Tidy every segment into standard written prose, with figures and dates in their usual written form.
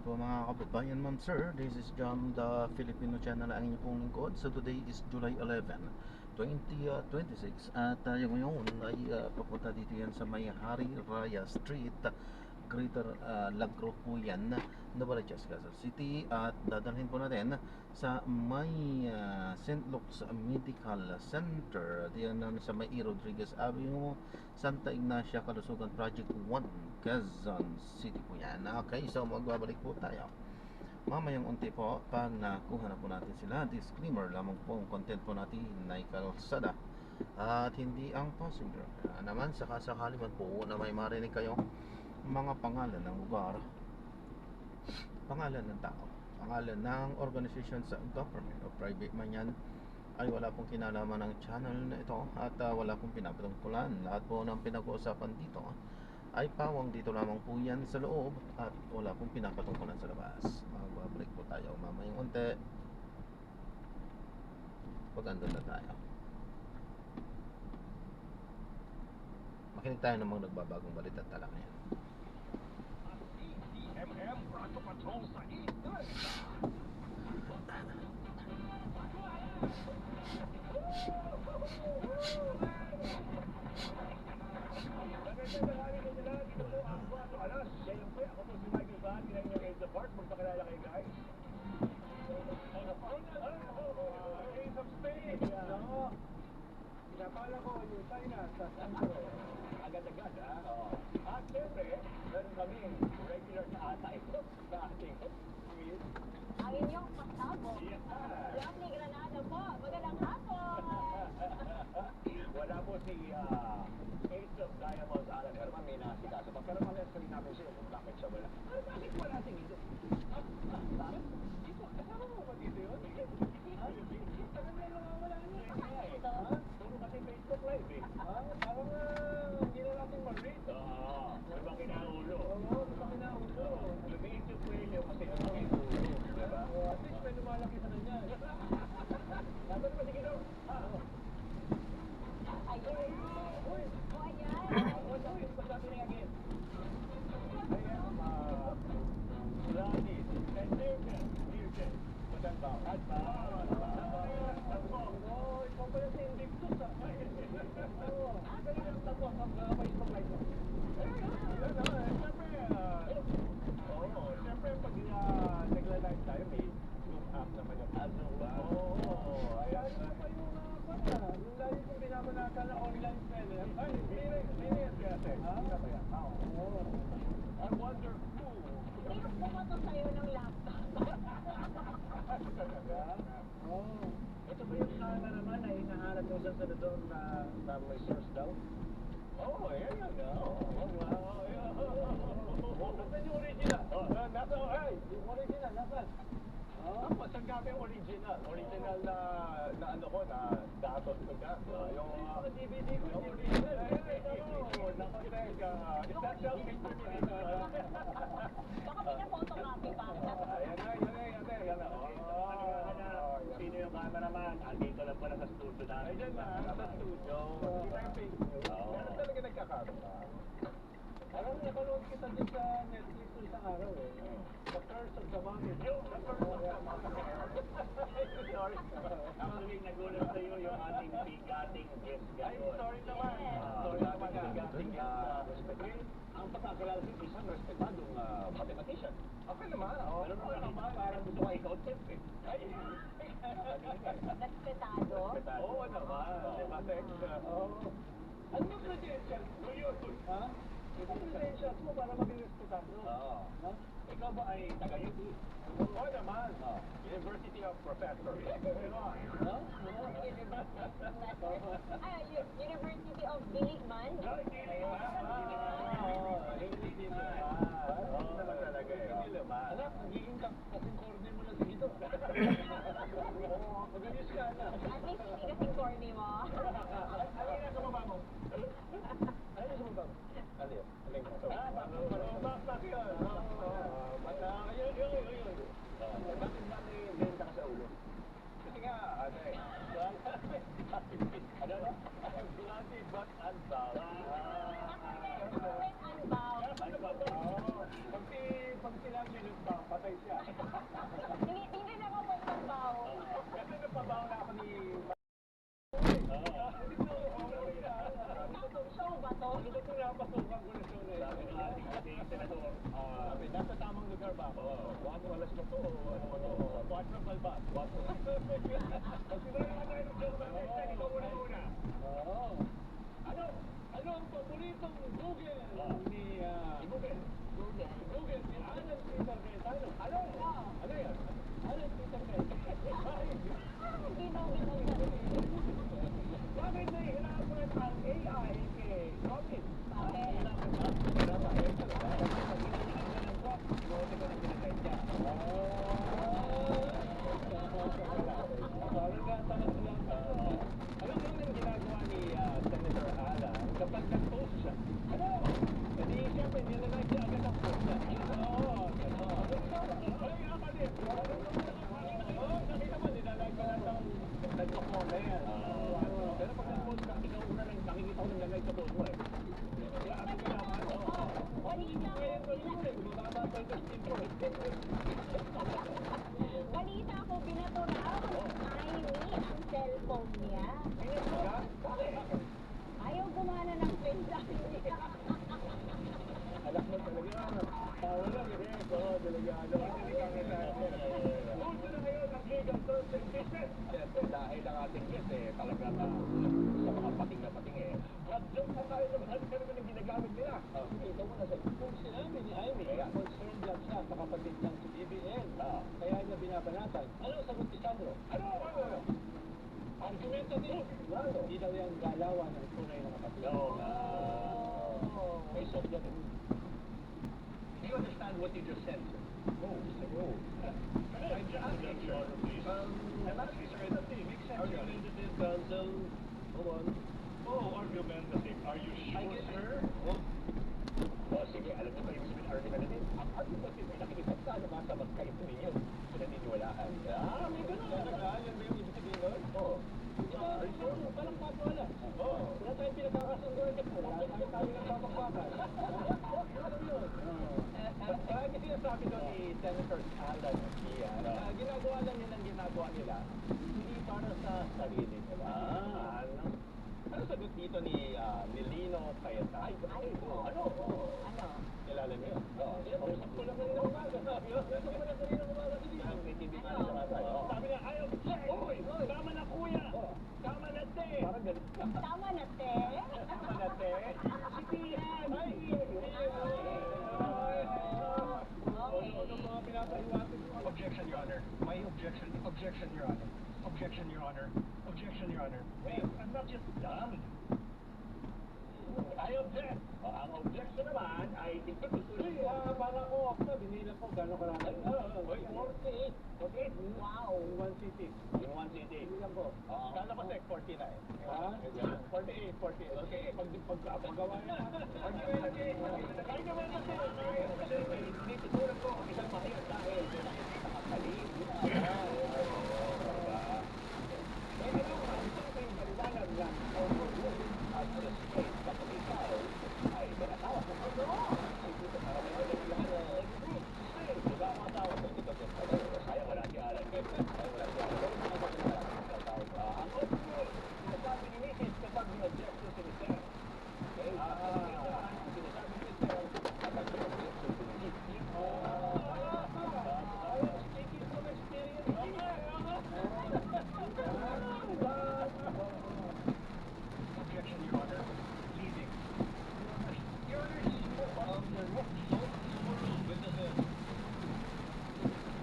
Po mga kababayan, ma'am sir, this is John the Filipino channel ang inyong pong lingkod. So today is July 11, 2026 at yung ngayon ay papunta dito yan sa may Hari Raya Street, Greater Lagro po yan, Novaliches, Quezon City, at dadalhin po natin sa may St. Luke's Medical Center diyan sa may E. Rodriguez Avenue, Santa Ignacia, Kalusugan Project 1, Quezon City po yan. Okay, so magbabalik po tayo mamayang unti po pag nakuha na po natin sila. Disclaimer lamang po ang content po natin ay kalsada at hindi ang passenger. Naman sakasakali man po na may marinig kayo mga pangalan ng lugar, pangalan ng tao, pangalan ng organization sa government o private man yan, ay wala pong kinalaman ng channel na ito at wala pong pinapatungkulan. Lahat po ng pinag-uusapan dito ay pawang dito lamang po yan sa loob at wala pong pinapatungkulan sa labas. Magbabalik po tayo mamayang unti pag andun na tayo. Makinig tayo ng mga nagbabagong balita at talak ngayon. CMM Prato Patrol sa Eastern. Siyempre, ako po si Michael Van, pinag-ilang Ace of Hearts, magpakilala kayo guys. Ace of Spades! Pinapala ko yung China sa Santro. Agad-agad, ha? At siyempre, meron kami regular na atay sa ating quiz. Ang inyong pasabog. Lovely Granada po. Magandang hapon. Wala po si Ace of Diamonds, Alan Herman, may nasikaso pa. Pero malas kami namin siya kung bakit siya wala. Pero bakit wala si Guido? Bakit? Dito, kasama mo ba dito yun? Tagal na lang wala niya. Ito. Puro kasi Facebook Live eh. Parang hindi na natin mag-rate. May ba kinaulo? Oo, may ba kinaulo? Lumiit yung prelyo kasi ano yung ulo. Diba? At least may lumalaki sa kanya. Dapat ba si Guido? Ayun. Uy! O, ayan. Uy, pasabi na again. Ayan, Gladys, and Newton. Maganda. At oh, ikaw pala si Invictus ah. Oo. Ang galing ng tapo. Ang Facebook Live mo. Siyempre, pag nagla-live tayo, may Zoom app naman yung ano ba? Oo. Ayan na pa yung yung lagi kong binabanata na online seller. Ay, hindi yan kasi. Hindi ba yan? Oo. I wonder who. Hindi yung pumato sa'yo ng laptop. Talaga? Oo. Ito ba yung sana naman na hinahanap ko sa senador na may source daw? Oo, ayan yan. Oo, wow. Nasaan yung original? Nasa, ay, yung original, nasaan? Tama, saan kami yung original? Original na ano ko, na datos ko ka. Yung DVD ko, yung original. Nakoteka. Is that self-picture ni Nita? Baka pina-photocopy pa. Yan na. Sino yung cameraman? Andito lang pala sa studio namin. Ayan na, sa studio. Hindi tayo fake news. Meron talaga nagkakamera. Alam mo, napanood kita din sa Netflix ng isang araw eh. The Curse of the Mummy. The Curse of the Mummy. Sorry. Actually, nagulat sa'yo yung ating bigating guest. Ay, sorry naman. Sorry naman, bigating guest. Ang pagkakilala sa isang respetadong mathematician. Okay naman. Ano naman, parang gusto ka ikaw siyempre. Ay, Respetado. oo naman. Mathematics. Ano yung credentials mo yun? Ha? Ang credentials mo para maging respetado. Oo. Ikaw ba ay taga-UP? Oo naman. University of Professors. University of Biligman. Hindi naman. Oo naman talaga eh. Hindi naman. Alam, nagiging kasing corny mo na sige to. Oo, magalis ka na. At least hindi kasing corny mo. Ano yung nasa baba mo? Ano yung nasa baba mo? Ano yun? Bakit yun? Ayun. Bakit benta ka sa ulo? Kasi nga, ano eh. Ano? Bloody but unbound. Wapo, alas mo to. Ano mo to? Quatro palba. Wapo. Magsimula naman tayo ng joke natin. Ikaw muna. Oo. Ano ang paboritong Google ni Google? Google ni Alan Peter Cayetano. Ano? Ano yan? Alan Peter Cayetano. Bakit nahihirapan ang AI kay Robin? Alam mo yung ginagawa ni Senator Ala kapag nag-post siya? Ano? Hindi siyempre, nilalike niya agad ang post niya. Oo, ay, akali. Oo, nakita mo, nilalike ka lang ng nagko-comment. Pero pag nag-post ka, ikaw una lang, nakikita ko nilalike sa post mo eh. Kaya ako kailangan, Balita ko, binato raw ni ang cellphone niya. Ayaw gumana ng mensahe niya. Alam mo talaga, tawa lang eh. Oo, delegado. Punto na ngayon ang legal terms and business. Siyempre, dahil ang ating guest eh, talaga sa mga pating na pating eh. Mag-joke na tayo naman, ano ka naman ang ginagamit nila? Ito mo na sa kung sinabi ni Jaime, concerned lang siya sa kapatid ng si BBN. Kaya niya binabanatan. Ano ang sagot ni Sandro? Ano? Argumentative. Hindi daw yung galawan ng tunay na kapatid. May soft yan eh. Do you understand what you just said, sir? No. I'm just asking, sir. I'm asking, sir, it makes sense. Argumentative, counsel, hold on. Argumentative. Are you sure, sir? Sige, alam niyo ba yung sabihin argumentative? Ang argumentative ay nakikipagtalo ka sa magkaito ninyo. Pinaniniwalaan. May ganun. Talaga? Yan ba yung ibig sabihin nun? Oo. Parang patuwala. Wala tayong pinagkakasunduan niya po. Wala tayo nagpapakbakan. Ano yun? Parang sinasabi doon ni Senator Alan Kia na ginagawa lang nilang ginagawa nila hindi para sa sarili nila. Ano sagot dito ni Lino Cayetano? Ano? Kilala niyo? Usap ko lang kanina umaga. Usap ko lang kanina umaga. May TV ka na tayo. Sabi niya, I object! Tama na kuya! Tama na te! Parang galit ka. Tama na, te. Tama na te? Si Tian! Ay! Ano mga pinapaiwatin mo? Objection, Your Honor. My objection. Objection, Your Honor. Objection, Your Honor. Objection, Your Honor. Wait, I'm not just dumb. I object. Ang objection naman ay para ko na binila ko gano'n karami. 48. 48? Wow. In one city. In one city. Bilang ko. Kala ko sec 49. Ha? 48. Okay. Paggawa niya. Hindi siguro ko isang mahirap dahil nakakalit.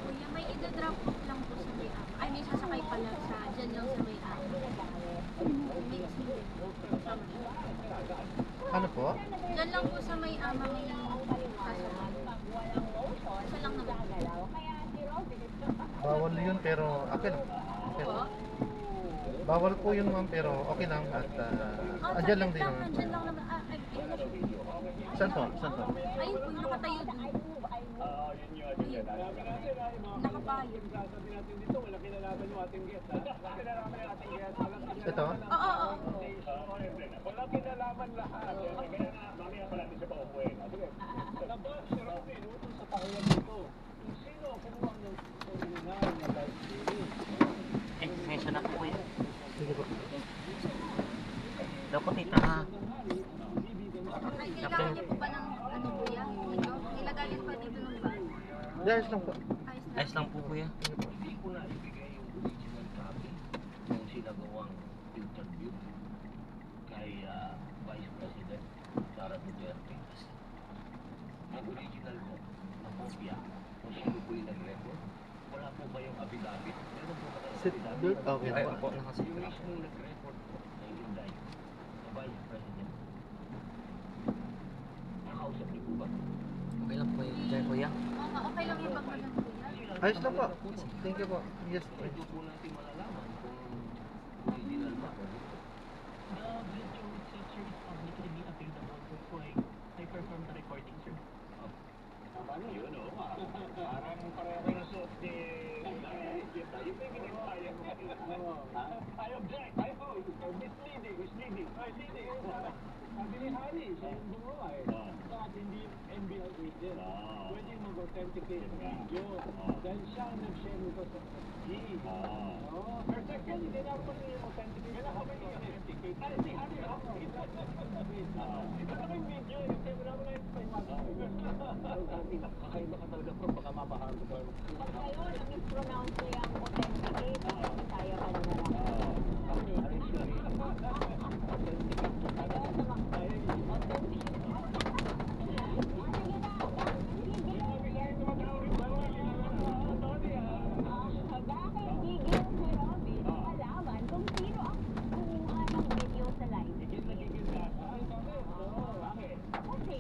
Kuya, may ida-drop off lang po sa may Ay, may sasakay pala sa dyan lang sa may Ano po? Dyan lang po sa may may sasakay. Isa lang naman. Bawal yun pero okay lang. Okay Po? lang. Bawal po yun ma'am pero okay lang at andyan lang din naman. Andyan lang naman. Saan to? Saan to? Ayun po, yung nakatayo dun. Nakapayo. Sabi natin dito, wala kinalaman yung ating guest. Wala kinalaman yung ating guest. Ito? Oo. Wala kinalaman lahat. Kaya nga, mamaya pala din siya pa umuwi. Sige. Labas si Robin, utol sa pakilang dito. Kung sino kumuha ng original na live series. Expression na po kuya. Sige po. Dapat ita ha. Ay, kailangan niyo po ba ng ano kuya? Ito? Nilagay niyo pa dito ng bag. Ayos lang po. Ayos na. Ayos lang po kuya. Hindi ko na ibigay yung original copy ng sinagawang interview kay Vice President Sara Duterte. Ang original mo na kopya kung sino po yung nag-record, wala po kayong affidavit. Meron po ba Sit kayong down. affidavit? Okay Ay, po. opo, nakasit Yung na ako. mismo nag-record po na Inday, na Vice President. Nakausap niyo po ba? Okay lang po kaya kuya. Oo nga, okay lang yung bag mo lang kuya. Ayos lang po. Thank you po. Yes po. Ito po natin malalaman kung original ba. The video itself, sir, is publicly available. So I performed the recording, sir. Paano yun, o? Parang pareho na suot ni... Tayo pa yung ginipayang mo. I object! I vote! Misleading! Misleading! Sabi ni Hari, siya yung gumawa eh. Bakit hindi NBI agent? Pwede mag-authenticate ng video. Dahil siya ang nag-share nito sa FB. Per second, hindi na ako yung authenticate. Kailan ko ba yung authenticate? Ay, si Hari, ito na yung video. Yung camera mo na yung kakaiba ka talaga bro, baka mabahan ko. Pag kayo, na-mispronounce ko yung authenticate, kaya ka na lang. Bakit gigil si Robin malaman kung sino ang kumuha ng video sa live? Kasi,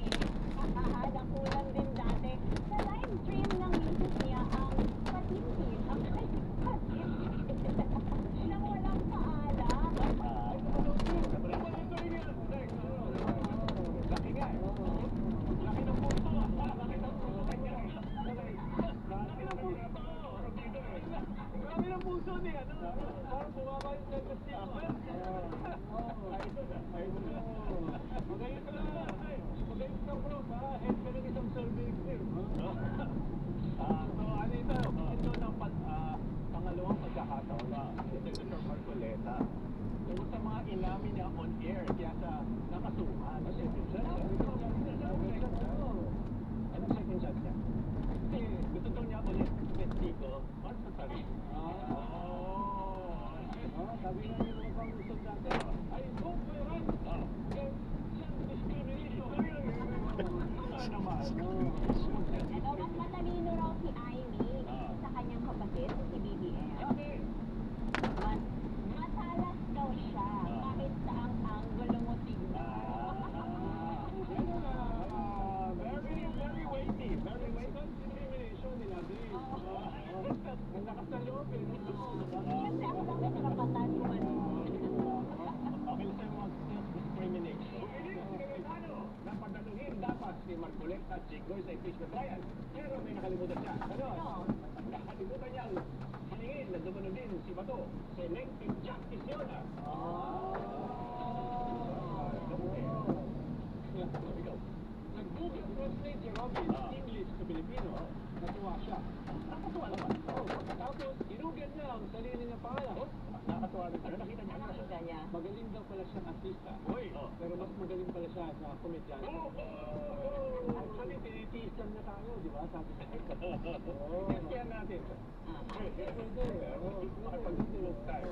nakulang din dati sa live stream ng misis niya ang patitin, ang patitin nang walang paalam. Laki nga eh. Laki ng puso. Laki ng puso kanya. Laki ng puso. Laki ng puso niya. Parang bumaba yung self-esteem mo. Magaling ka lang. Magaling ka bro. Head ka ng isang survey team. So ano ito? Ito ng pangalawang pagkakataon na Senator Marcoleta. Tungkol sa mga inamin niya on air, kaya sa nakasuhan. Kasi anong second shot niya? Kasi gusto daw niya ulit testigo. What's the time? Sabi nga niya mga pang-usap natin, I vote for your right. Self-discrimination. Ano naman? Mas matalino raw si Amy sa kanyang kapatid, si BBM. Bakit? Mas matalas daw siya kahit saang angulo mo tignan. Very weighty. Very weighty. Discrimination nila, Dave. Ang lakas ng loob eh. Kasi ang dami karapatan mo ano. Okay sa mga self-discrimination. Napadaluhin dapat si Marcoleta at Chigoy sa impeachment trial. Pero may nakalimutan siya. Ano? Nakalimutan niyang hilingin na dumano din si Bato. Selective justice yun. Ikaw. Nag-Google translate si Robin English to Filipino. Natuwa siya. Nakatuwa naman. Tapos, inugan niya ang sarili niya pangalan. Nakatuwa rin. Ano nakita niya? Nakita niya. Magaling daw pala siyang artista. Pero mas magaling pala siya sa komedyante. Actually, tinitiis lang na tayo, di ba? Sabi ko. Testihan natin. Pwede. Pagdudulog tayo.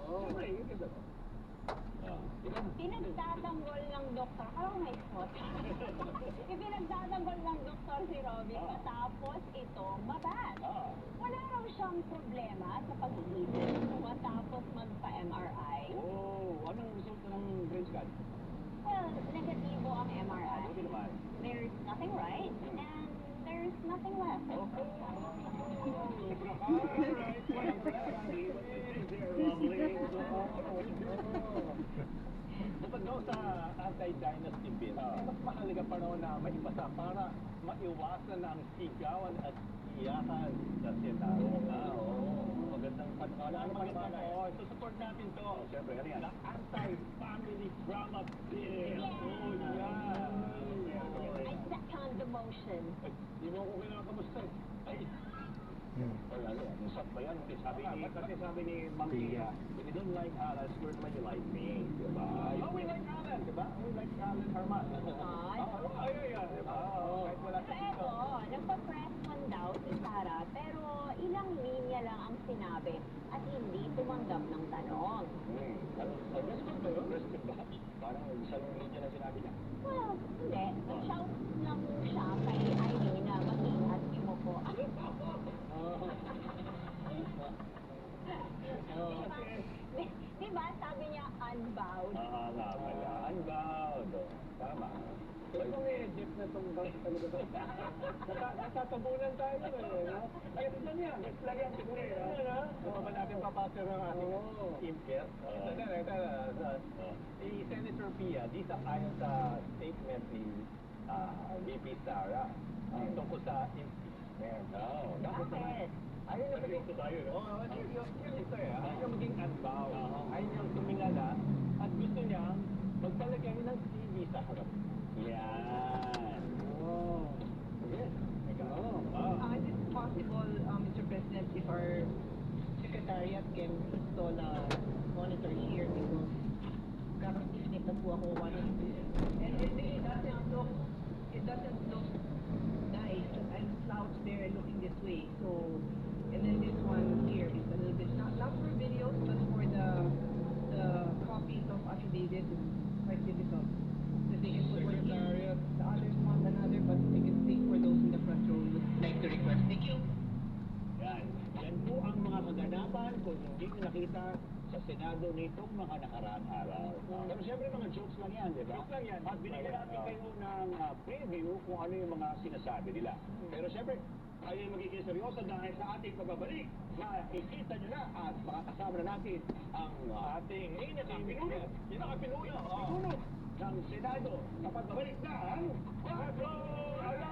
Siyempre, yun ka ba? Pinagtatanggol ng doktor. Alam may spot. Ipinagtatanggol ng doktor si Robin matapos ito mabas. Wala raw siyang problema sa pag-iisip matapos magpa-MRI. Anong resulta ng brain scan? Well, negatibo ang MRI. Buti naman. There's nothing right and there's nothing left. Bukod daw sa anti-dynasty bill, mas mahalaga pa raw na maipasa para maiwasan ang sigawan at iyakan sa Senado. Magandang panukala. Ano magandang? Support natin to. Siyempre, ano yan? The anti-family drama bill. I second the motion. Hindi mo ako kinakamusta eh. Ay, yung sat ba yan? Kasi sabi ni Ma'am Tia, if you don't like Alan, sure naman you like me. Diba? Oh, we like Alan, diba? We like Alan Armas. Ay, diba? Kahit wala So siya dito. eto, nagpa-press con Sara, pero ilang linya lang ang sinabi at hindi tumanggap ng tanong. Respect ba yun? Respect ba? Parang isang linya lang sinabi niya. Well, hindi. Nag-shout lang siya kay Irene na mag-ingat yumuko. Diba sabi niya unbowed? Nga pala. Unbound. Tama. Ito eh, jeep na itong bus talaga to. Natatabunan tayo eh, no? Yes lang yan. Yes lang yan siguro eh, no? Ano ba natin papasok ang ating team care? Ito. Si Senator Pia, di sa ayon sa statement ni VP Sara tungkol sa impeachment. Bakit? Ayaw niya maging tayo, no? Ito eh, ayaw niya maging unbound. Ayaw niya tumingala at gusto niya magpalagay ng TV sa harap. Yan. Oh. Yes. Is it possible, Mr. President, if our secretariat can install a monitor here because kakapisnik na po ako one of this. And it doesn't look nice. I'm slouched there looking this way. So, and then this one here is a little bit, not for videos, but for the copies of affidavits, it's quite difficult. So they can put one here, the others want another, but they can stay for those in the front row who would like to request. Thank you. Yan. Yan po ang mga kaganapan kung hindi nyo nakita sa Senado nitong mga nakaraang araw. Pero siyempre mga jokes lang yan, di ba? Jokes lang yan. At binigyan natin kayo ng preview kung ano yung mga sinasabi nila. Pero siyempre, tayo magiging seryoso dahil sa ating pagbabalik. Makikita nyo na at makakasama na natin ang ating pinuno. Pinuno ng Senado sa pagbabalik ng Quatro Alas!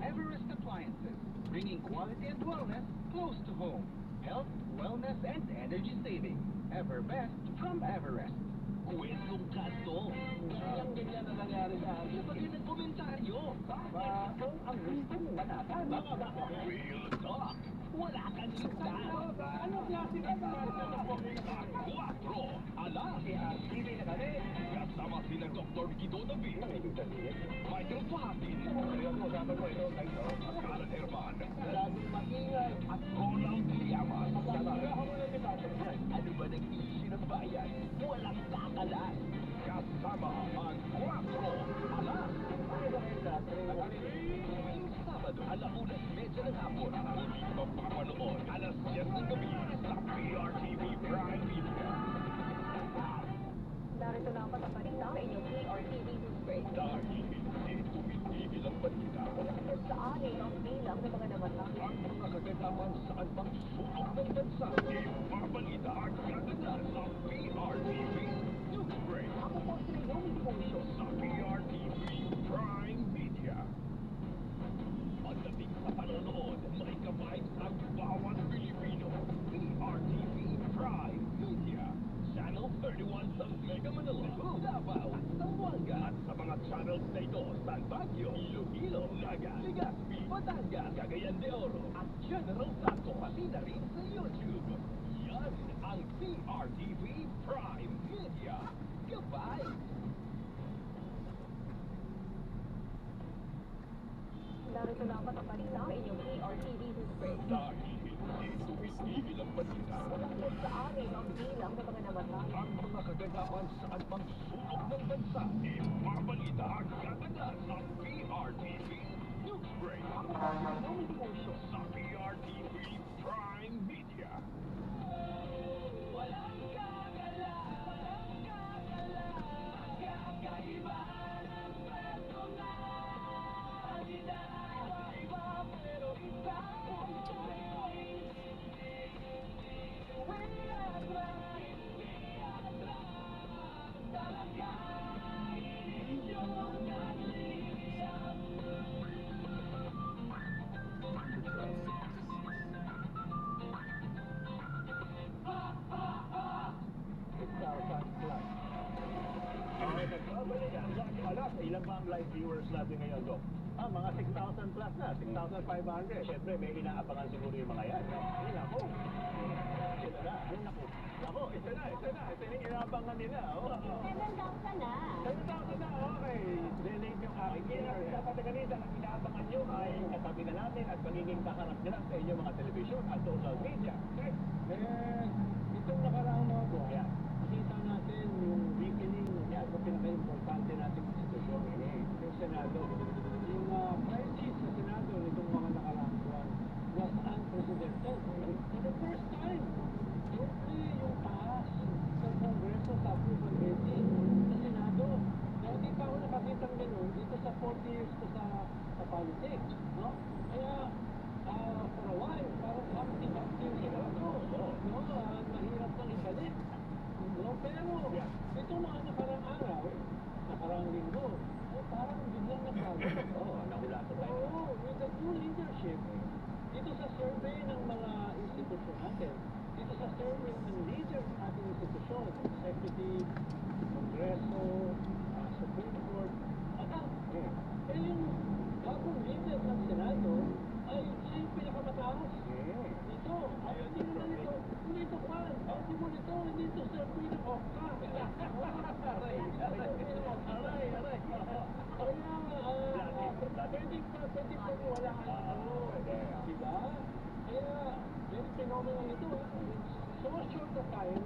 Everest Appliances, bringing quality and wellness close to home. Health, wellness, and energy saving. Everbest from Everest. Kwentong kanto. Ganyan na nangyari sa akin. Bakit nagkomentaryo? Kung ang gusto mong banatan. Real talk. Wala kang sinta. Ano klase ka ba? Quatro Alas. TV na kami. Kasama sila Dr. Guido David. Michael Fatin. Usapan mo ito kayo. Karen Herman. Laging maingay. At Ronald Llamas. Ano ba nag-iisip ng bayan? Walang kakalas. Kasama ang Quatro Alas. Tuwing Sabado, 1:30 ng hapon. Muli mapapanood, 10:00 ng gabi sa PRTV Prime Video. Narito na ang pataparin na inyong PRTV News Break. Dahil hindi tumitigil ang balita. Sa anin ang bilang ng mga namatay. Ang mga kaganapan saan bang sulok ng bansa. Ipabalita ang kaganapan sa PRTV News Break. Ako po si Naomi Dimoncio. Sa PRTV Prime Media. Pagdating sa panonood, may ka-vibes ang bawat Pilipino. PRTV Prime Media. Channel 31 sa Mega Manila, Davao at Zamboanga. At sa mga channels na ito sa Baguio, Iloilo, Naga, Legazpi, Batangas, Cagayan de Oro at General Santos, pati na rin sa YouTube. Yan ang PRTV Prime Media. Goodbye! Narito na ang pataparin na inyong PRTV News Break. Dahil hindi tumitigil ang balita. Sa anin ang bilang ng mga namatay. Ang mga kaganapan saan bang sulok ng bansa. Ipabalita ang kaganapan sa PRTV News Break. Ako po si Naomi Dimoncio. Sa PRTV Prime Media. lot. Ilan ba ang live viewers natin ngayon, Dok? Mga 6,000 plus na, 6,500. Siyempre, may inaabangan siguro yung mga yan. Ay, nako. Ito na. Ay, nako. Nako, ito na. Ito yung inaabangan nila. 7,000 na. 7,000 na, okay. Donate yung aking dinner. Dapat na ganito, ang inaabangan nyo ay katabi na natin at magiging kaharap nila sa inyong mga telebisyon at social media. Okay? Itong nakaraang mga buwan, Yan. nakita natin yung weakening ng pinaka-importante nating institusyon, yung Senado. Yung crisis sa Senado nitong mga nakaraang buwan was unprecedented. For the first time, yung taas ng Kongreso sa approval rating sa Senado. Na hindi pa ako nakakitang ganun dito sa 40 years ko sa politics. No? Kaya, for a while, parang something yung Senado. No? Mahirap nang ibalik. No? Pero, itong mga nakaraang araw, nakaraang linggo, parang biglang nagbago. Nahulatan tayo. Oo, with the new leadership, dito sa survey ng mga institusyon natin, dito sa survey ng leaders ng ating institusyon, Executive, Kongreso, Supreme Court, yung bagong leader ng Senado ay siya yung pinakamataas. Ito, hindi mo nito, hindi ito kwan, hindi mo nito, hindi ito survey ng OPCA. Aray. Pwede wala ka. Diba? Kaya, very phenomenal ito. So short of time,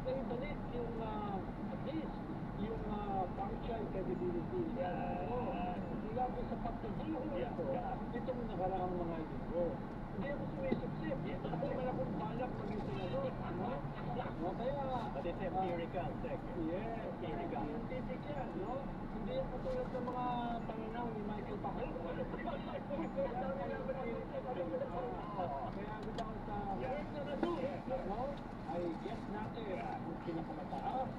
na ibalik yung, at least, yung partial credibility. Mula ko sa pagtuturo ito, itong nakaraang mga linggo. Hindi ako sumisiksip. Ako naman akong balak maging senador. Kaya... But it's empirical, Sec. Yes, scientific yan, no? Hindi yung katulad ng mga pananaw ni Michael Pacquiao. Kaya gusto ko sa senador, no? Ay guess natin yung pinakamataas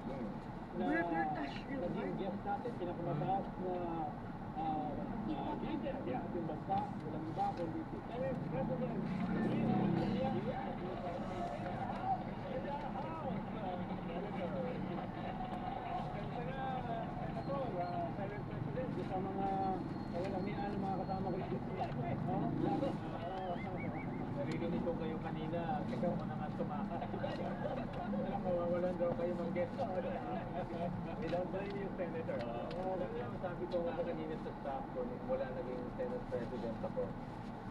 na naging guess natin, pinakamataas na leader ng ating bansa, walang iba kundi si Senate President Luis Villa in the House. Senate President, sa mga kawalangian ng mga kasama ko dito. Narinig ko kayo kanina, ikaw ka na nga tumakas. Mawawalan daw kayo ng guest. Ilang yung senator. Sabi ko nga kanina sa staff ko, mula naging Senate President ako,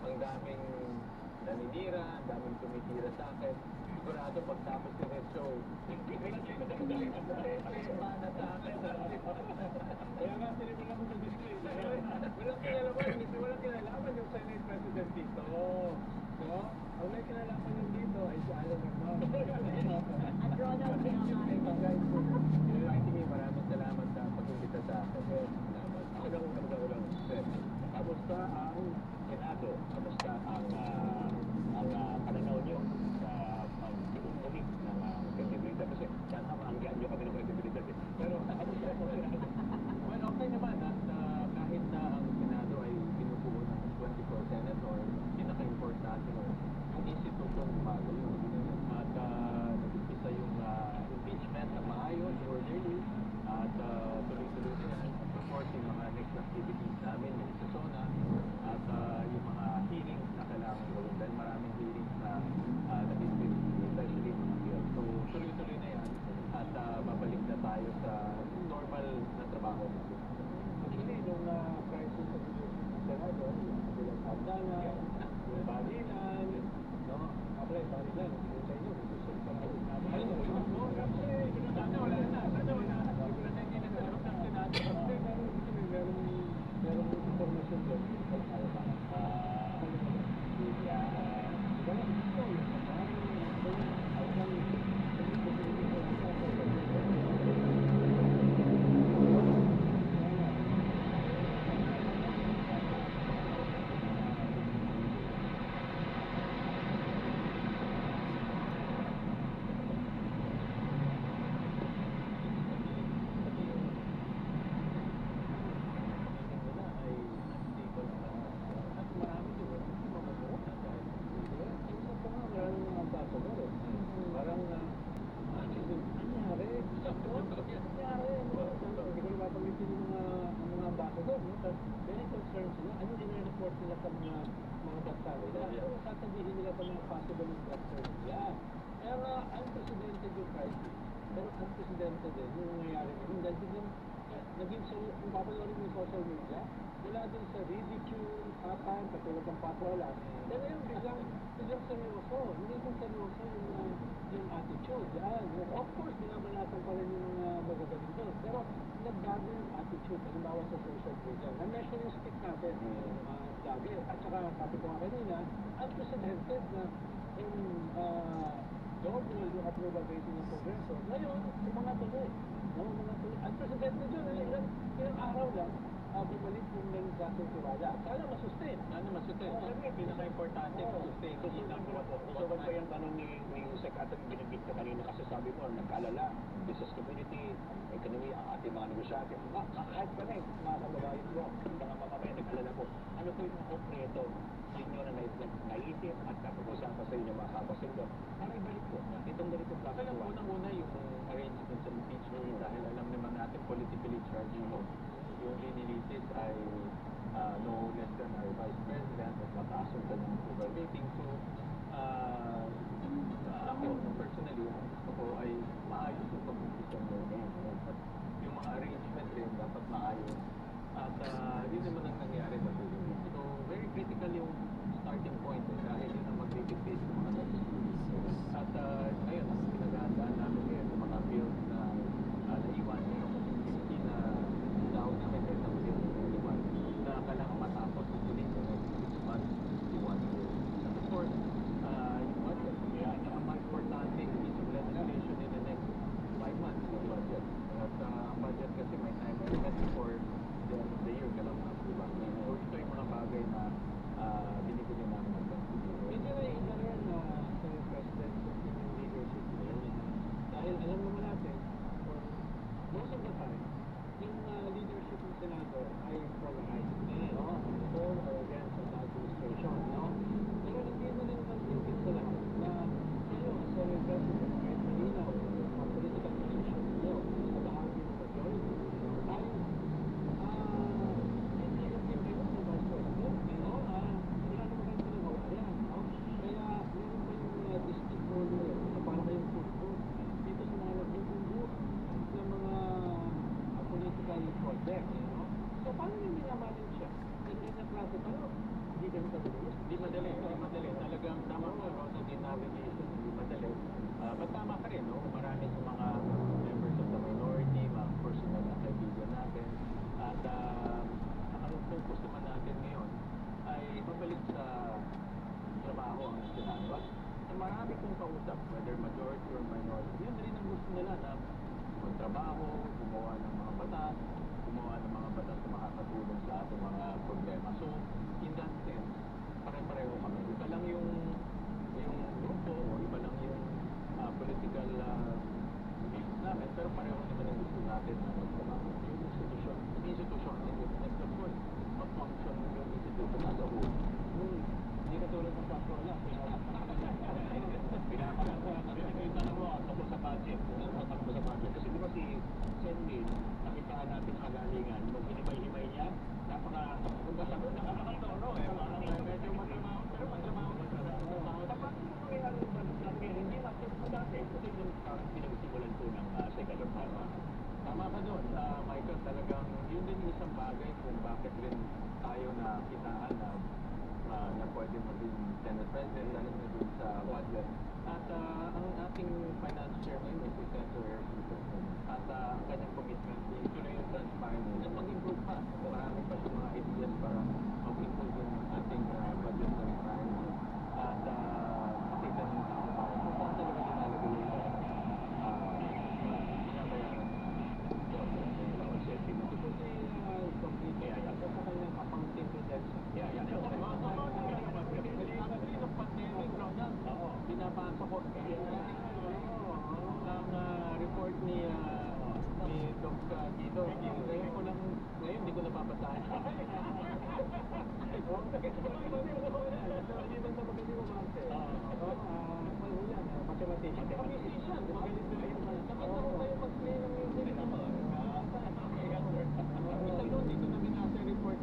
ang daming naninira, ang daming tumitira sa akin. Sigurado pagtapos ng red show, mana sa akin. Kaya nga sinimulan ko sa display. Walang kinalaman yung Senate President dito. No? Ang may kinalaman yung dito ay si Alan McMahon. At Ronald Reagan. Maraming salamat sa pag-imbita sa akin. Ulang. Kamusta ang Senado? Kamusta ang pananaw nyo sa pag-ulit ng kredibilidad? Kasi nakamaanggaan nyo kami ng kredibilidad. Pero kamusta po Senado? Well, okay naman at kahit na ang Senado ay pinupuo ng 24 senator, pinaka-importante ang institutong bago yun. At nag-umpisa yung impeachment na maayos, orderly, at tuloy-tuloy na yan. Of course, yung mga next activities namin sa SONA at yung mga hearings na kailangan gawin dahil maraming hearings na nag-increase, especially mga bills. So, tuloy-tuloy na yan at babalik na tayo sa normal na trabaho. Actually, nung crisis sa Senado, bilang Abdala, yung barilan, no? Apply barilan, yung sa inyo, gusto pa na namin. Sana wala na. Siguro na hindi nagkaroon ng Senado. Merong informasyon doon. very concerned sila. Ano nire-report nila sa mga bansa nila? Ano sasabihin nila sa mga possible investors nila? Kaya nga, unprecedented yung crisis. Pero unprecedented din yung nangyayari ngayon. Dahil biglang, naging, kung papanoorin mo yung social media, wala din sa ridicule, papan, katulad ng patrola. Pero yung biglang seryoso. Hindi kong seryoso yung attitude. Yan. Of course, binabanatan pa rin yung mga magagaling doon. Pero nagbago yung attitude. Halimbawa sa social media. Na-measuring stick natin. Lagi. At saka, sabi ko nga kanina, unprecedented na yung double yung approval rating ng Kongreso. Ngayon, yung mga tuloy. Unprecedented yun. Ilang araw lang, bumalik yung nagkasong tiwala. Sana masustain. Siyempre, pinaka-importante, sustain. Gusto ko pa yung tanong ni Sec at binibig ko kanina kasi sabi mo, nagkalala, business community, economy, ang ating mga negosyante. Kahit pa rin, mga kababayan ko, mga kababayan, nag-alala po, ano po yung konkreto inyo na naisip at kapag-usapan sa inyo mga kapasindot para ibalik po itong ganitong klase. Alam mo, unang-una yung arrangement sa impeachment dahil alam naman natin politically charged mo. Yung linilitis ay no less than our Vice President at mataas yung kanyang approval rating. So, ako personally, ang gusto ko ay maayos yung pag-decision mo. Yung mga arrangement rin dapat maayos. At yun naman ang nangyari sa Philippines. So, very critical yung starting point dahil yun ang mag-dictate ng mga legislators. At ngayon, ang pinag-aandaan namin ngayon, yung mga bills na naiwan yung 15 na down namin ngayon ng bill na iwan na kailangan matapos yung ulit yung next 6 months, 51 years. And of course, yung budget, ang mga importante piece of legislation in the next 5 months yung budget. At ang budget kasi may time element before the end of the year, kailangan diba? So ito yung mga bagay na binibigyan namin ng consideration. Medyo naiiba rin na sa President yung leadership niya. Dahil alam naman natin, for most of the time, yung leadership ng Senado ay polarized. No? For or against the administration. No? Pero hindi mo din naman sa lahat na kayo as a President, kahit malinaw ang political position niyo sa bahagi ng majority, ay hindi kayo sa Vice President. No? Wala naman kayo pinagawa yan. No? Kaya meron pa yung district ruler na para kayong pulpo dito sa mga nagbubuo ng mga political project. No? So paano yung minamanage siya? Hindi na klase pa no? Hindi kami kabilis. Hindi madali. Talagang tama mo, Rosa, din navigation, hindi madali. But tama ka rin, no? Marami sa mga members of the minority, mga personal na kaibigan natin. At ang focus naman natin ngayon ay pabalik sa trabaho ang Senado. At marami kong kausap, whether majority or minority, yun rin ang gusto nila na magtrabaho, gumawa ng mga batas, gumawa ng mga batas na makakatulong sa ating mga problema. So, in that sense, pare-pareho kami. Iba lang yung grupo o iba lang yung political views namin, pero pareho naman ang gusto natin na magtrabaho. Yung institution, and of course, mag-function yung institution as a whole. Hindi ka tulad ng patrola. Pinapagtanong mo tungkol sa budget. Kasi di ba si Senmin, nakitaan natin kagalingan, nung hinimay-himay niya, nakakasagot, nakakatono eh. Medyo matramaho, pero matramaho ka talaga. Dapat hindi natin po dati. Kasi yung pinagsimulan po ng Segalor Tama. Tama ka doon, Michael, talagang yun din yung isang bagay kung bakit rin tayo na kitaan na pwede maging Senate President, lalo na dun sa budget. At ang ating finance chairman is si Senator Erwin. At ang kanyang commitment is ituloy yung transparency at mag-improve pa. Marami pa siyang mga ideas para mag-improve yung ating budget transparency. At makita ng tao pa kung saan talaga nilalagay yung binabayaran binabasa ko ang report ni Doc Guido. Ngayon hindi ko napapasahan. Dito na binasa report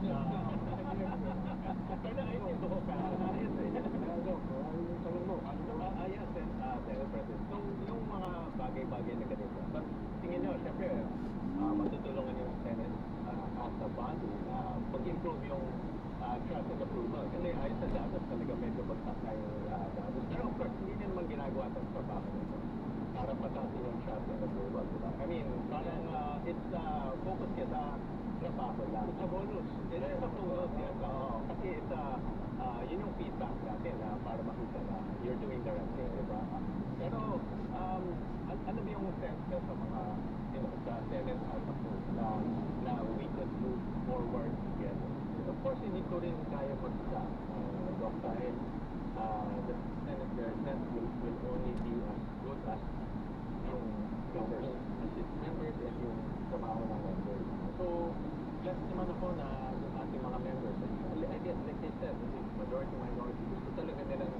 ma-approve yung trust and approval. Kasi ayos sa datos talaga medyo bagsak na yung datos. Pero of course, hindi naman ginagawa sa trabaho nito. Para patasin yung trust and approval, diba? I mean, parang it's focus siya sa trabaho lang. It's a bonus. It's a bonus, yes. Kasi it's yun yung feedback natin para makita na you're doing the right thing, diba? Pero, ano ba yung sense ka sa mga, sa Senate House na we could move forward together? Of course, hindi ko rin kaya mag-isa, Doc, dahil the Senate President will only be as good as yung members, as its members and yung trabaho ng members. So, blessed naman ako na yung ating mga members, I guess, like I said, majority, minority, gusto talaga nilang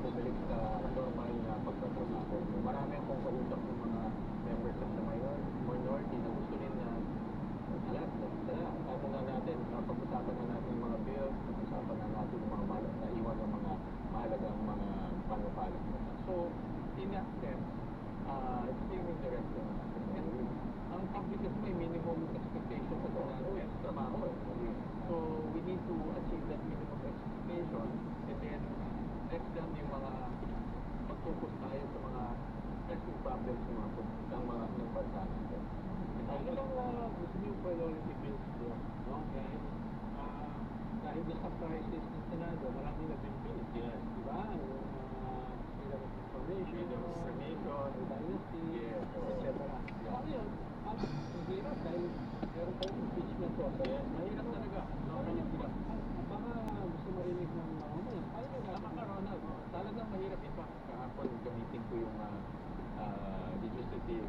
bumalik sa normal na pagtatrabaho. Marami akong kausap ng mga members of the minority na gusto rin na ano na natin, pag-usapan na natin yung mga bills, pag-usapan na natin yung mga naiwan ng mga mahalagang mga panupala. So, in that sense, it's giving direction. And ang public kasi may minimum expectation sa trabaho. So, we need to achieve that minimum expectation and then next down yung mga mag-focus tayo sa mga pressing problems ng mga bansa natin. Ano lang gusto niyo priority bills bro? No? Dahil sa crisis ng Senado, marami na din bills. Yes. Diba? Yung freedom of information, dynasty, Yes. etc. Ano yun? Ang hirap dahil meron tayong impeachment process. Yes, mahirap talaga. Baka gusto marinig ng mga mamaya. Paano yun? Tama ka, Ronald. Talagang mahirap. In fact, kahapon gamitin ko yung legislative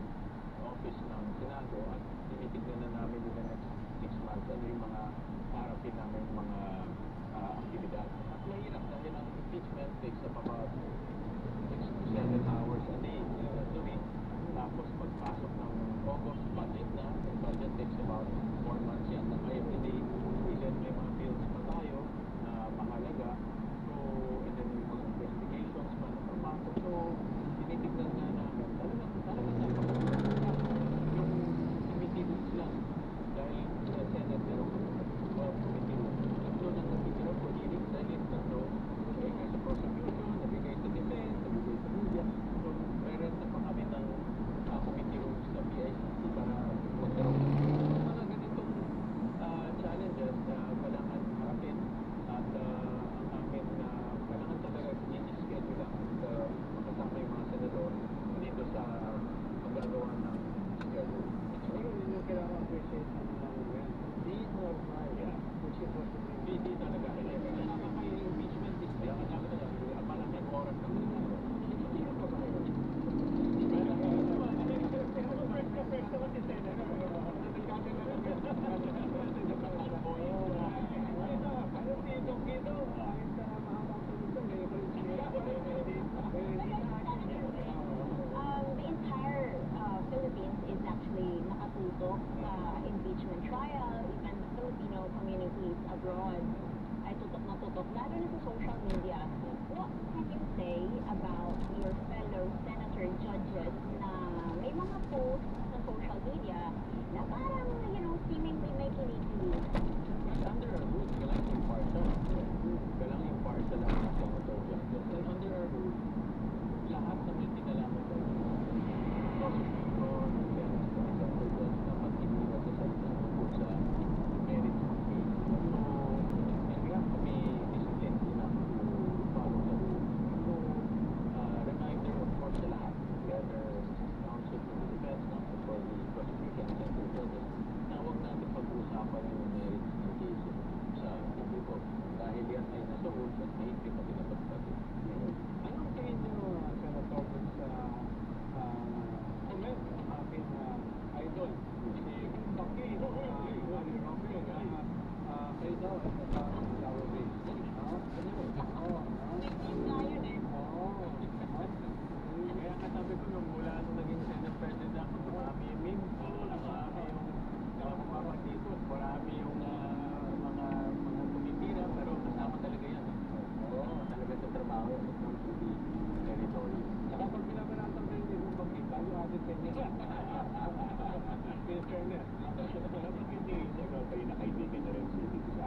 office ng Senado at tinitignan na namin in the next 6 months ano yung mga harapin namin mga aktibidad. At mahirap dahil ang impeachment takes up about 6 to 7 hours a day a week. Tapos pagpasok ng August budget na, yung budget takes about 4 months yan na every day. Then may mga bills pa tayo na mahalaga. So, and then yung mga investigations pa na pumasok. So, tinitignan nga namin. Talagang yung committee rules lang. Dahil sa Senate, meron committee rules. Tatlo na nagtitira po, hearing sa hearing, tatlo. Nabigay sa prosecution, nabigay sa defense, nabigay sa media. So, meron na pa kami ng committee rules sa PICC para magkaroon. Mga ganitong challenges na kailangan harapin at ang amin na kailangan talaga i-schedule lang at makasama yung mga senador dito sa paggagawa ng schedule. Siguro hindi nyo kailangan appreciate ang mga yan. Be normal. Yeah. Which is what it is. Hindi talaga. Kailangan kayo yung impeachment is kailangan talaga. Malamang oras ng Sino pa ba yun? The entire Philippines is actually nakatutok sa impeachment trial. Even the Filipino communities abroad ay tutok na tutok, lalo na sa social media. What can you say about your fellow senator judges na may mga posts sa social media na parang, seemingly may kinikilig? But under our rules, kailangan impartial. Kailangan impartial ang mga senator judges. And under our rules, lahat na may kinalaman sa prosecutor, defense, senator judge, dapat hindi nagsasalita tungkol sa merits ng case. So, and we have to be disciplined enough to follow the rules. So, reminder, of course, sa lahat, whether counsel for the defense, counsel for the prosecution, senator judges, na huwag natin pag-uusapan yung merits ng case sa publiko. Dahil yan ay nasa rules at mahigpit na pinapagpag. Anong tingin nyo, Senator, dun sa comment ng aking idol, si Baki, Manny Robin, kayo daw ay nagkakaroon ng flower base. Kaya nga sabi ko nung mula nung naging Senate President ako, marami yung meme, marami yung pumapagdikot, marami yung mga tumitira, pero kasama talaga yan. Oo, talaga sa trabaho, it comes to the territory. Saka pag binabanatan kayo ni Baki, value added sa inyo. In fairness. Dapat hindi sa kayo na kaibigan na rin dito sa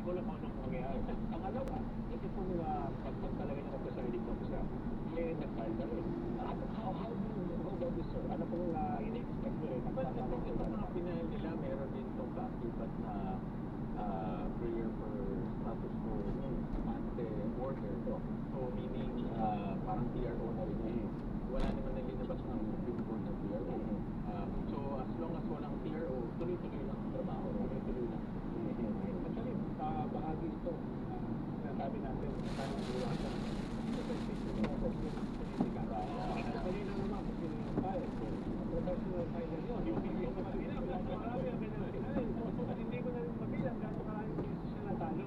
ko lang kung anong mangyayari. Pangalawa, ito pong pag talaga na nagka-signing officer, nag-file na rin. How about this, sir? Ano pong in-expect mo rin? Well, ito mga pinahal nila, meron din itong kaakibat na prayer for status quo ante order. So, meaning, parang PRO na rin eh. Wala naman nalinabas ng Supreme Court ng PRO. So, as long as walang PRO, tuloy-tuloy lang ang trabaho. Tuloy-tuloy lang. Actually, bahagi ito, sinasabi natin, parang iwasan. Kanina naman, kung sino yung file, professional filer yun. Marami ang pinag-file. At hindi ko na rin mabilang gano'ng maraming cases siya natalo.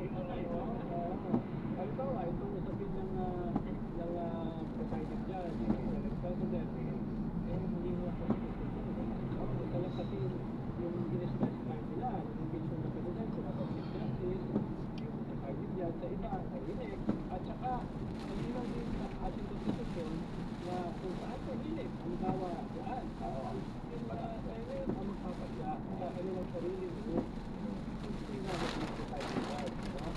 Halimbawa, itong usapin ng presiding judge, ng president, hindi mo ako gusto lang kasi yung in-specify nila, yung impeachment ng president, sila sa chief justice, yung presiding judge sa iba, nahilig, at saka, hindi lang din sa ating constitution na kung saan nahilig, halimbawa, yan, yung Senate ang magpapasya sa kanilang sarili group, hindi na yung presiding judge, no?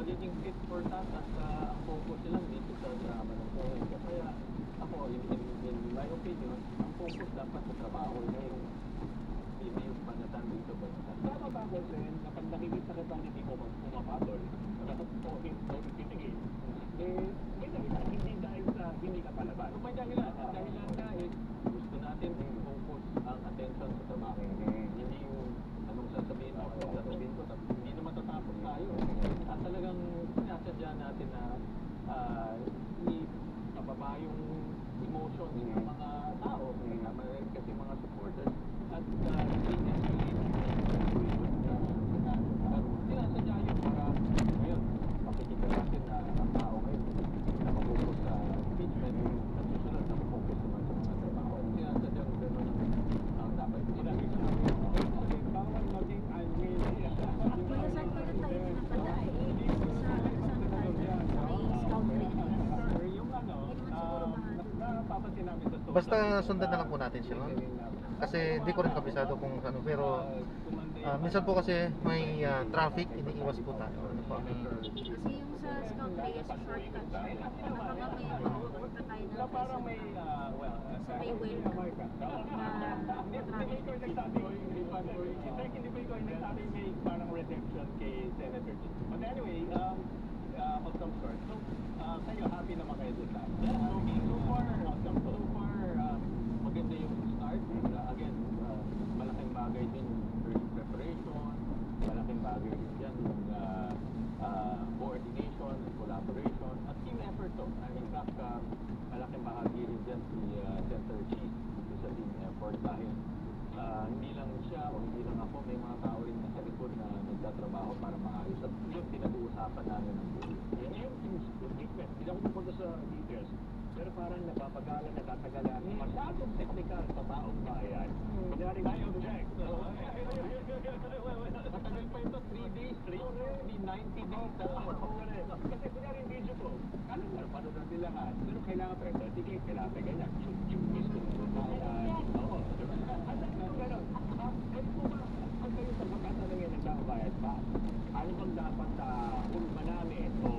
Magiging fit for that at ang focus nilang dito sa drama ng Cohen. Kaya ako, in my opinion, ang focus dapat sa trabaho na yung panatan dito. Tama ba ako rin na pag nakikita ka ba hindi mo pumapatol, dapat po titigil, may dahilan, hindi dahil sa hindi ka palabas. So, may dahilan. Ang dahilan na is gusto natin focus ang attention sa trabaho. Hindi yung anong sasabihin ko, hindi na matatapos tayo. At talagang sinasadya natin na ipababa yung emotion ng mga tao, kasi mga supporters at sinasadya yun para ngayon pakikita natin na ang tao ngayon nakapokus sa impeachment at susunod nakapokus naman sa mga trabaho. Sinasadya yung gano'n ang dapat ginagawa. Bawal maging unwilling. Kaya saan pa na tayo pinapadai? Sa may scout Yung ano, napapansin namin sa social. Basta sundan na lang po natin siya, no? Kasi hindi ko rin kabisado kung ano, pero minsan po kasi may traffic, iniiwas po tayo. Ano po? Kasi yung sa scout is shortcut. Baka mamaya mapupunta tayo ng Parang may, sa may whale na traffic. hindi ba ikaw yung nagsabi may parang redemption kay Senator G? But anyway, of some sort. So, kayo happy naman kayo doon lahat? So far, maganda yung start. Again, malaking bagay din yung early preparation, malaking bagay din yan yung coordination and collaboration at team effort to. In fact, malaking bahagi rin dyan si Senator Chief sa team effort dahil hindi lang siya o hindi lang ako, may mga tao rin nasa likod na nagtatrabaho para maayos at yun pinag-uusapan namin ng buhay. Yan yung commitment. Hindi ako pupunta sa details. Pero parang napapagalan, natatagalan. Masyadong technical sa taong bayan. Kunyari, I object. Matagal pa ito, 3 days, 90 days. Kasi kunyari yung video ko, alam na, panood na nila lahat. Pero kailangan pa rin certificate, kailangan pa ganyan. Yung gusto mo bayan. Oo. Alam mo, gano'n. Kayo po ba, ang kayo sa magkatanongin ng taong bayan ba? Ano bang dapat sa ulma namin o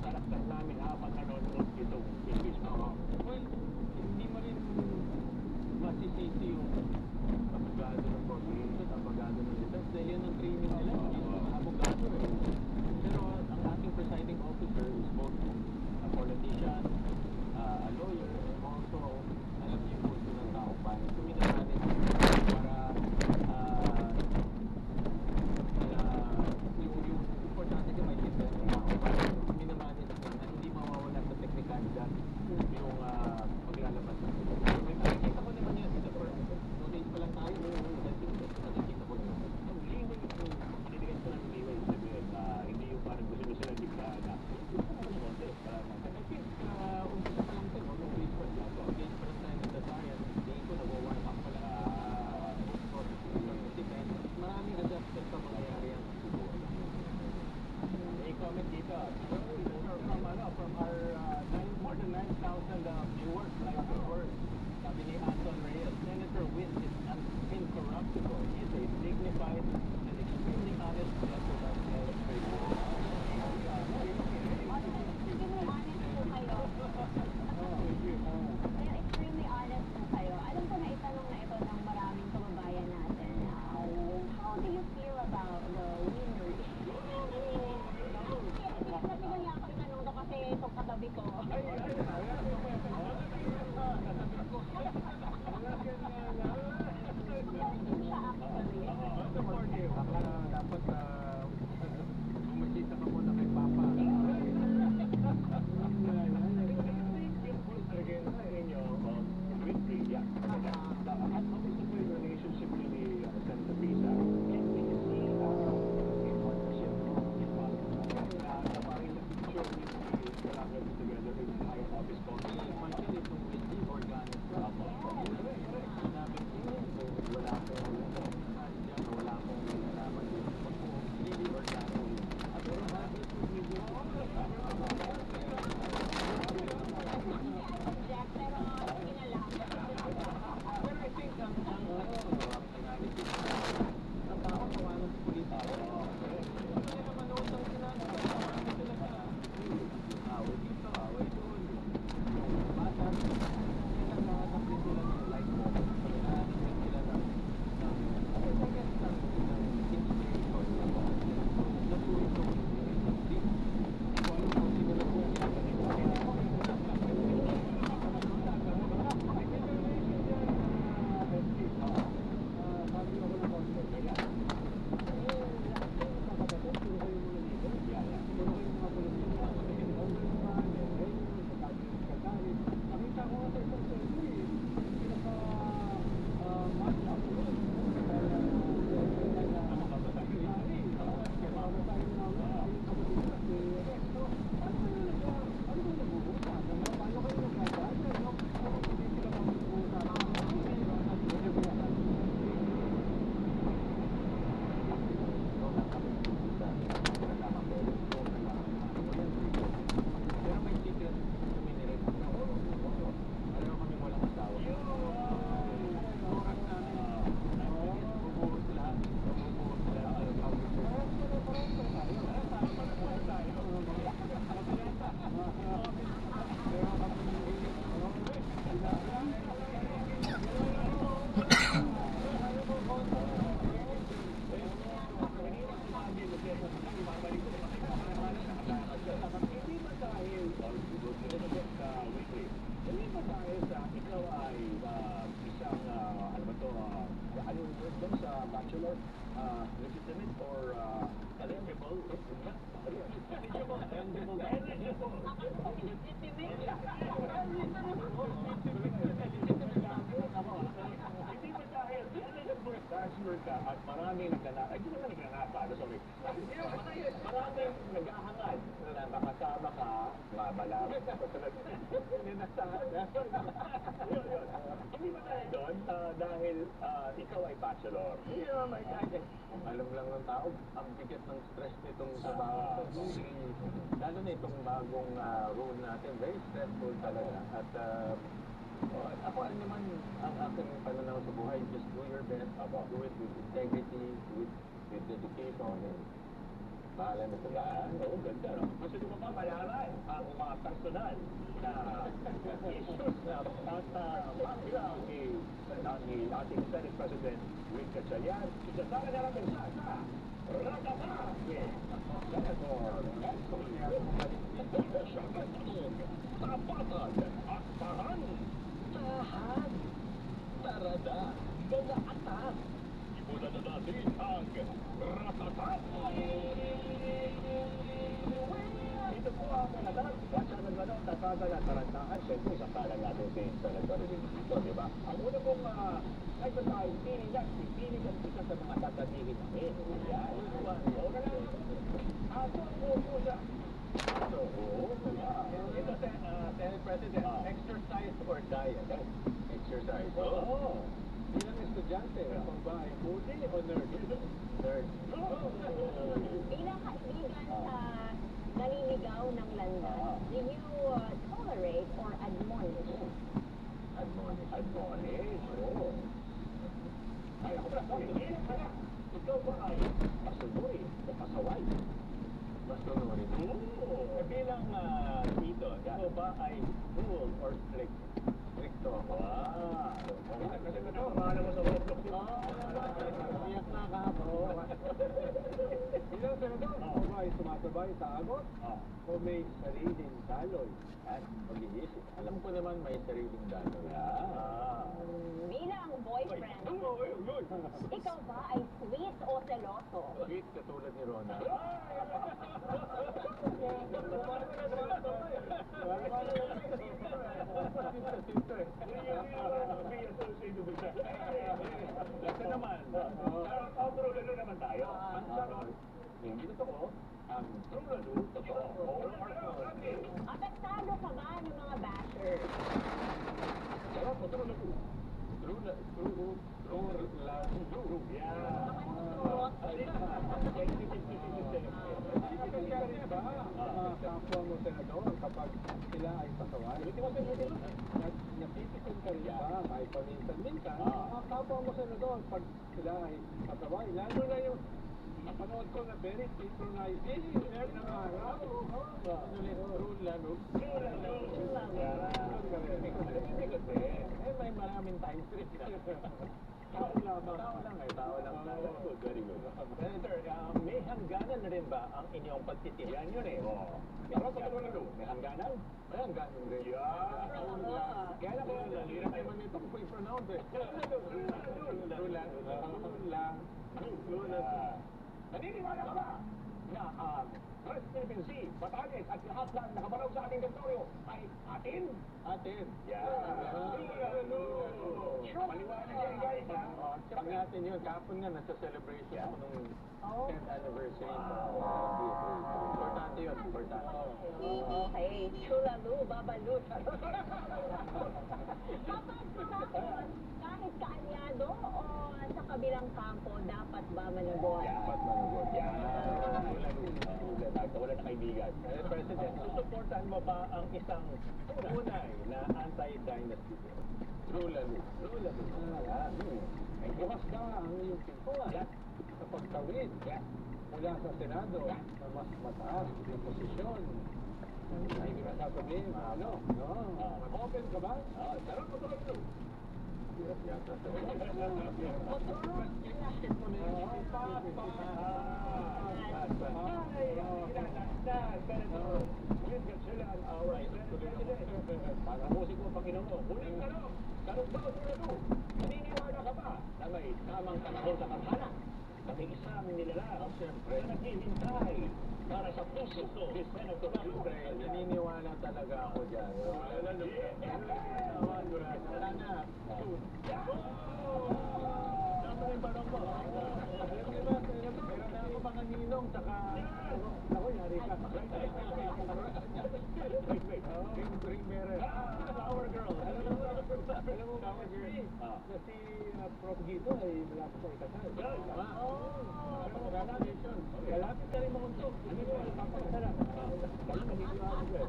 karakter namin habang nanonood itong impeachment? Well, hindi mo rin masisisi yung pagkagano ng prosecution. Ang anong word doon sa bachelor? Legitimate or eligible? Eligible, eligible, eligible. Hindi ba dahil eligible bachelor ka at maraming nagnanasa, ay, hindi naman nagnanasa, sorry. Maraming naghahangad na makasama ka, mabalawin ka. Ninasahan na. Yun. Hindi ba dahil doon, dahil ikaw ay bachelor? Hindi naman may kaya. Alam lang ng tao, ang bigat ng stress nitong trabaho. Lalo na itong bagong rule natin, very stressful talaga. At ako ano naman, ang aking pananaw sa buhay, just do your best, do it with integrity, do it with dedication, and bahala na sa lahat. Oo, ganda, no? Gusto mo pa malaman ang mga personal na issues na background ni ating Senate President Rick Gatchalian. Isasama na natin siya sa Ratata with Senator Tapatan at Tahan. Tahan. Tarada. Mga atas. Ibulan na natin ang Ratata. Ito po ang talagang basa ng gano'n, tasada na tarantahan. Siyempre, sa pala natin si Senator dito, di ba? Ang una pong nagtatay, pili ang isa sa mga tatabihin namin. Yan, oo na lang. Aso po siya. Aso po. Ito, Senate President, exercise or diet? Exercise. Oo. Bilang estudyante, kung ba ay foodie o nerd? Nerd. Bilang kaibigan sa naliligaw ng landas, do you tolerate or admonish? Admonish. Oo. Ay, ako pala, sorry. Ikaw ba ay pasunurin o pasaway? Pasunurin. Oo. Bilang dito, ikaw ba ay cool or strict? Stricto. Kasi nakakamahala mo sa Roblox yun. Iyak na kahapon. Bilang senador, ako ba ay sumasabay sa agot? O may sariling daloy At pag-iisip, alam ko naman may sariling daloy. Bilang boyfriend, ikaw ba ay sweet o seloso? Sweet katulad ni Rona. Lasa naman. Outro lalo naman tayo. Ang sarap, hindi totoo. Ang true lalo, totoo. Apektado ka ba ng mga bashers? Sarap o true lalo? True lalo. kapwa mo senador kapag sila ay pasaway? Napitikon ka rin ba kahit paminsan-minsan? Kapwa mo senador pag sila ay pasaway, lalo na yung napanood ko na very synchronizing ng araw. True lalo. May maraming times rin. Tao lang. Good, very good. Senator, may hangganan na rin ba ang inyong pagtitim? Yan yun eh. Pero sa lalo, may hangganan? May hangganan rin. Kaya lang kaya Hirap naman ito kung i-pronounce eh. True lalo. Naniniwala ka ba na West Philippine Sea, Batanes at lahat ng nakabaraw sa ating teritoryo ay atin? Atin. Maliwanag yan guys ha? Pag natin yun, kahapon nga nasa celebration ako nung 10th anniversary. Importante yun, importante. Okay, chulalu, babalut. Kahit kaanyado o sa kabilang kampo, dapat ba manugot? Dapat manugot. Wala na kaibigan. President, susuportahan mo ba ang isang tunay na anti-dynasty? True lalo. Ay bukas ka ang iyong pintuan sa pagtawid mula sa Senado sa mas mataas na posisyon. Ay di ba sasabihin, open ka ba? Sarap mo ito. Hirap yata sa Para musik mo, Panginoon. Huling tanong. Tanong ba o tulado? Naniniwala ka ba na may tamang panahon sa kampana. Kami isang nilalang, siyempre, na naghihintay para sa puso ni Senator Siyempre, naniniwala talaga ako dyan. Wala na. Tama yung parang mo. Meron na ako mga ninong, saka... Ako, yari ka. Ring bearer. Flower girl. Alam mo, Flower girl, na si Prof. Gito ay malapit sa ikasal. Kalapit ka rin makuntog. Ano yun? Papagsalap. Baka naniniwala ko eh.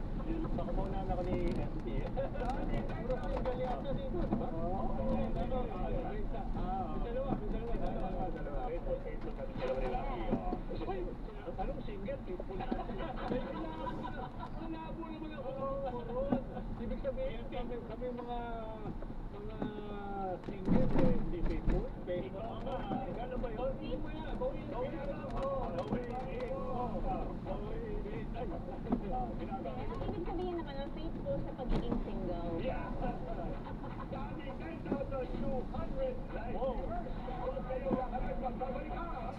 Baka maunahan ako ni FP. Puro kami galyata dito, di ba? Dalawa. Ito kami dalawa nila. Anong single? Malabo naman ako. Ibig sabihin, kami mga single, hindi faithful. Gano'n ba yun? Hindi mo yan. Bawin Ang ibig sabihin naman ng faithful sa pagiging single. Yeah! Dami 9,200 likes. Huwag kayo kami pagbabalikan.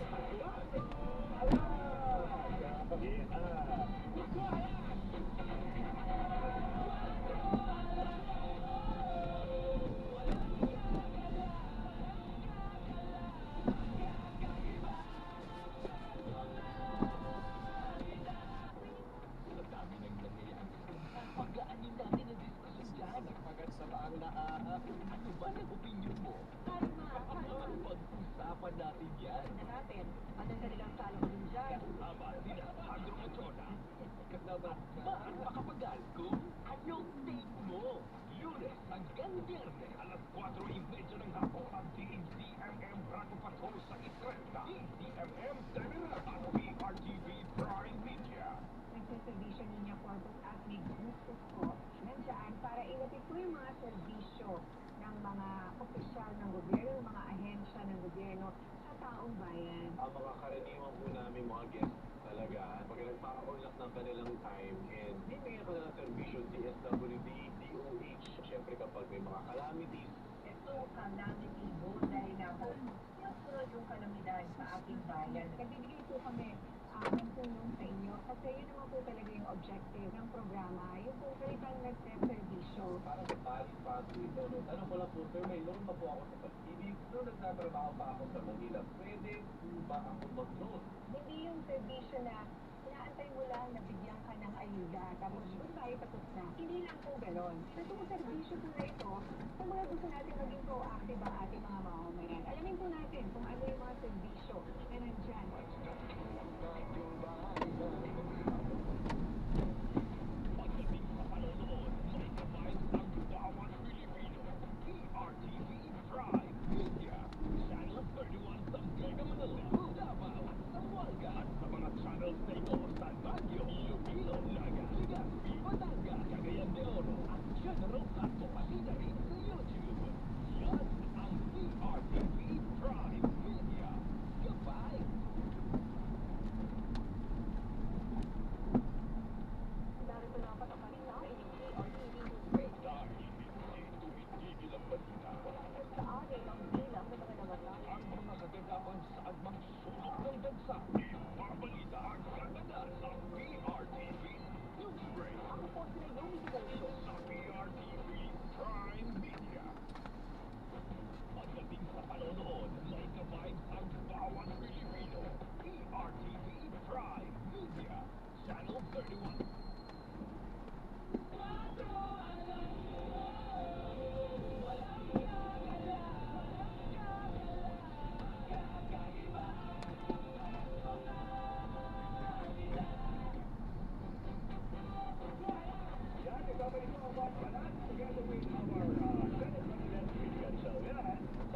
Nagsiservisyo niya Corpus at may gusto ko nandiyan para ilapit ko yung mga serbisyo ng mga opisyal ng gobyerno, mga ahensya ng gobyerno sa taong bayan. Ang mga karaniwan po namin mga guests talaga, pag nagpaka-unlock ng kanilang time and bibigyan ko na ng servisyo DSWD, DOH, syempre kapag may mga calamities. Ito, calamity mo dahil na po, sunod yung kalamidad sa ating bayan. Nagbibigay po kami ng tulong sa inyo kasi yun naman po talaga yung objective ng programa. Yung po kalitang nagseservisyo. Para sa palit-palit ito, no? Ano ko lang po, sir, may loan pa po ako sa pag-ibig. Nung nagtatrabaho pa ako sa Manila, pwede po ba ako mag-loan? Hindi yung servisyo na inaantay mo lang na bigyan ka ng ayuda tapos doon tayo tapos na. Hindi lang po ganon. Sa itong servisyo po na ito, kung mga gusto natin maging proactive ang ating mga mamamayan, alamin po natin kung ano yung mga servisyo na nandyan.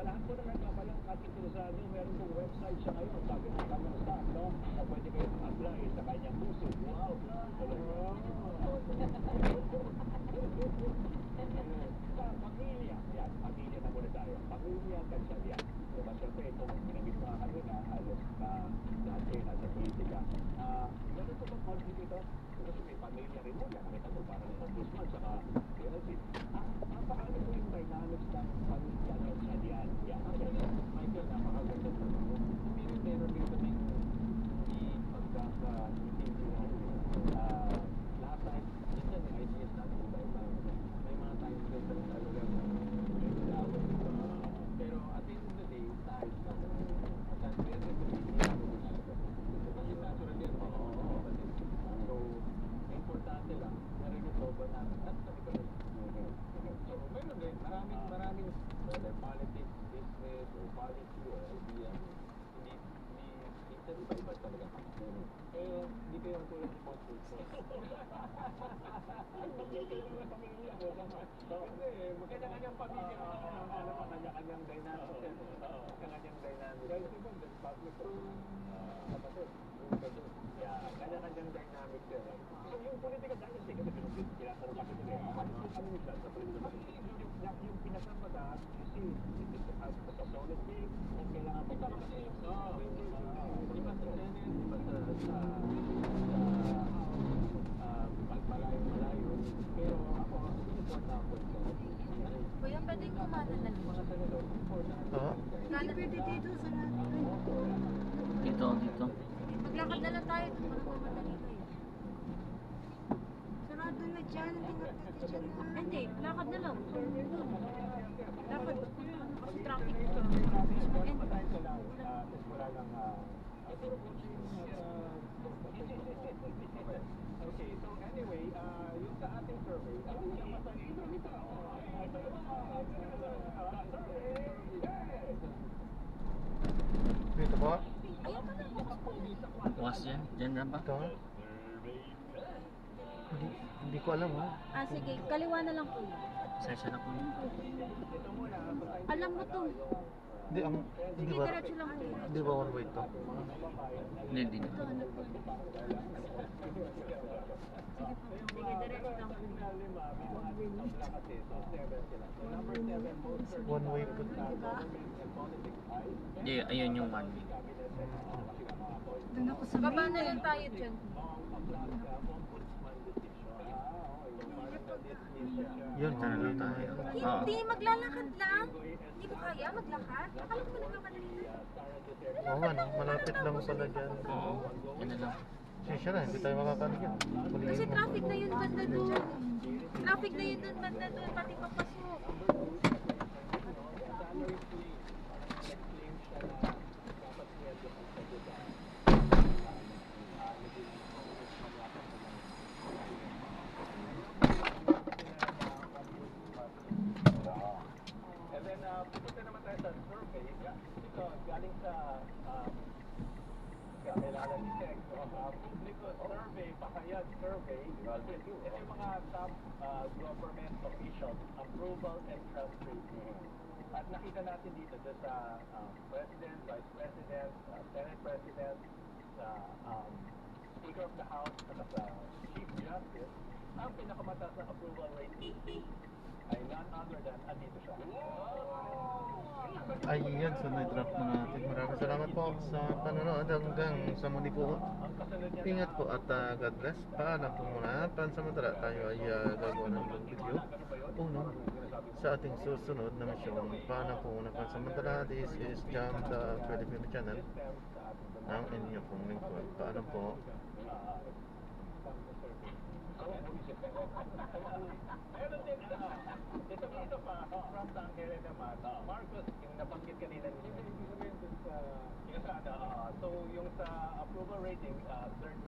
Sa lahat po na nagpapalang at interesado, meron pong website siya ngayon, sabi ng Camera Staff, no? Na pwede kayo mag-apply sa kanyang puso. Wow! Sa pamilya, yan, pamilya na muna tayo. Pamilya Gatchalian. Diba, syempre, itong pinagit mga kayo na halos na lahat kayo nasa politika. Ganun po bang conflict ito? Kasi may pamilya rin mo, yan, nakita mo, parang ombudsman, saka paano po yung dynamics ng pamilya Gatchalian? Yan, Michael, o policy or idea, hindi minsan iba-iba talaga takbo. Eh, hindi kayo ang tulad ng sponsors ko. Hindi, kanya-kanyang pamilya. Kanya-kanyang dynamic. Kanya-kanyang dynamic. Dahil di ba, public kapatid. Yeah, kanya-kanyang dynamic din. So yung political dynasty, kasi pinasaro kasi nila. Ano yun siya sa political dynasty? Yung pinasarmada, si as a solid game, o kailangan pa kasi, Di ba sa Senate, di ba sa malayo-malayo. Pero ako, support na ako sa Kuya, pwedeng kumana na dito. mga senador, support na ako. Oo. Hindi pwede dito sa natin. Dito, dito. Maglakad na lang tayo. Parang mamadali kayo. Sarado na dyan. Hindi nga pwede dyan na. Hindi, lakad na lang. Lakad. Kasi traffic ito. Okay, so anyway, yung sa ating survey, Dito po. Ayun pa lang. Bukas dyan. Dyan na ba? Ito. Hindi ko alam ha. Ah, sige. Kaliwa na lang po. Sesya na po. Alam mo to. Hindi, hindi Sige, ba? diretso lang po. Hindi ba one way to? Hindi, hindi. Ito, ano po. Sige po. Sige, diretso lang po. One way po. Diba? Hindi, ayun yung one week. Doon ako sa baba na lang tayo dyan. Yun, Dyan na lang tayo. Oo. Hindi, maglalakad lang. Hindi mo kaya maglakad? Akala ko nagmamadali na. Oo nga, no? Malapit lang pala dyan. Oo. Yan na lang. Sisya na, hindi tayo makakaligyan. Kasi traffic na yun banda doon. Traffic na yun doon banda doon, pati papasok. And then, pupunta naman tayo sa survey. Ito, galing sa kakilala ni Tech. Public survey, Pakayag survey. Ito yung mga top government officials, approval and trust rating. At nakita natin dito sa President, Vice President, Senate President, sa Speaker of the House, at sa Chief Justice, ang pinakamataas na approval rating ay none other than andito siya. Ay, yan. So, na-drop na natin. Maraming salamat po sa panonood. Hanggang sa muli po. Ang kasunod niya Ingat po at God bless. Paalam po muna. Pansamantala tayo ay gagawa ng video. Uno, sa ating susunod na misyon. Paalam po muna. Pansamantala, this is Jam the Filipino channel. Ang inyo pong lingkod. Paalam po. Meron din ito pa from Tangere naman. Marcos, yung nabanggit kanina ni ibig sabihin dun sa so yung sa approval rating, third